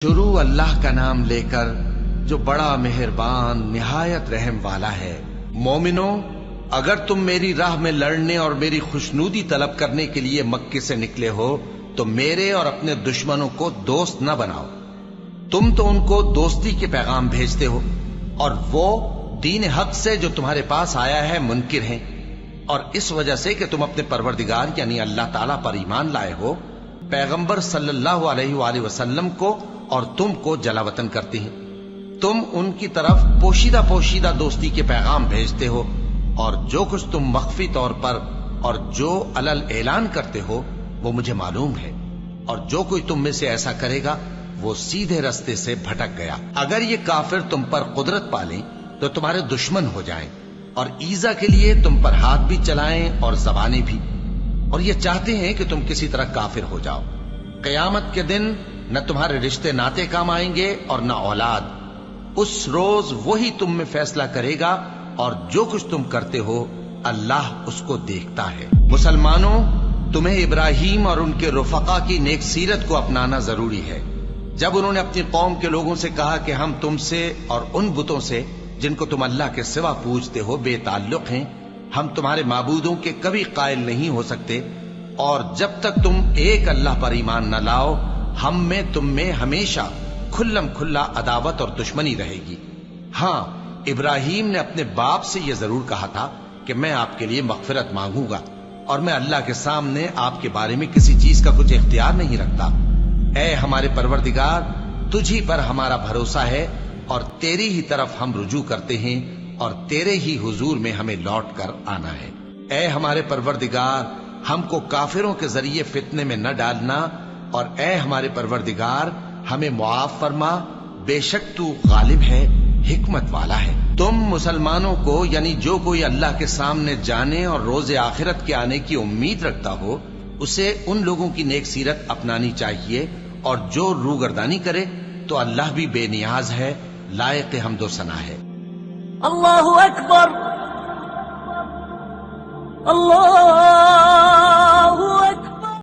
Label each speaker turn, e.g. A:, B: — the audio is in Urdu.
A: شروع اللہ کا نام لے کر جو بڑا مہربان نہایت رحم والا ہے۔ مومنو، اگر تم میری راہ میں لڑنے اور میری خوشنودی طلب کرنے کے لیے مکے سے نکلے ہو تو میرے اور اپنے دشمنوں کو دوست نہ بناؤ۔ تم تو ان کو دوستی کے پیغام بھیجتے ہو اور وہ دین حق سے جو تمہارے پاس آیا ہے منکر ہیں، اور اس وجہ سے کہ تم اپنے پروردگار یعنی اللہ تعالیٰ پر ایمان لائے ہو، پیغمبر صلی اللہ علیہ وآلہ وسلم کو اور تم کو جلا وطن کرتے ہیں۔ تم ان کی طرف پوشیدہ پوشیدہ دوستی کے پیغام بھیجتے ہو، اور جو کچھ تم مخفی طور پر اور جو علل اعلان کرتے ہو وہ مجھے معلوم ہے، اور جو کوئی تم میں سے ایسا کرے گا وہ سیدھے رستے سے بھٹک گیا۔ اگر یہ کافر تم پر قدرت پالیں تو تمہارے دشمن ہو جائیں، اور ایذا کے لیے تم پر ہاتھ بھی چلائیں اور زبانیں بھی، اور یہ چاہتے ہیں کہ تم کسی طرح کافر ہو جاؤ۔ قیامت کے دن نہ تمہارے رشتے ناتے کام آئیں گے اور نہ اولاد۔ اس روز وہی تم میں فیصلہ کرے گا، اور جو کچھ تم کرتے ہو اللہ اس کو دیکھتا ہے۔ مسلمانوں، تمہیں ابراہیم اور ان کے رفقا کی نیک سیرت کو اپنانا ضروری ہے۔ جب انہوں نے اپنی قوم کے لوگوں سے کہا کہ ہم تم سے اور ان بتوں سے جن کو تم اللہ کے سوا پوجتے ہو بے تعلق ہیں، ہم تمہارے معبودوں کے کبھی قائل نہیں ہو سکتے، اور جب تک تم ایک اللہ پر ایمان نہ لاؤ ہم میں تم میں ہمیشہ کھلم کھلا عداوت اور دشمنی رہے گی۔ ہاں، ابراہیم نے اپنے باپ سے یہ ضرور کہا تھا کہ میں آپ کے لیے مغفرت مانگوں گا، اور میں اللہ کے سامنے آپ کے بارے میں کسی چیز کا کچھ اختیار نہیں رکھتا۔ اے ہمارے پروردگار، تجھی پر ہمارا بھروسہ ہے اور تیری ہی طرف ہم رجوع کرتے ہیں، اور تیرے ہی حضور میں ہمیں لوٹ کر آنا ہے۔ اے ہمارے پروردگار، ہم کو کافروں کے ذریعے فتنے میں نہ ڈالنا، اور اے ہمارے پروردگار ہمیں معاف فرما، بے شک تو غالب ہے، حکمت والا ہے۔ تم مسلمانوں کو یعنی جو کوئی اللہ کے سامنے جانے اور روز آخرت کے آنے کی امید رکھتا ہو اسے ان لوگوں کی نیک سیرت اپنانی چاہیے، اور جو روگردانی کرے تو اللہ بھی بے نیاز ہے، لائق حمد و ثنا ہے۔
B: اللہ اکبر، اللہ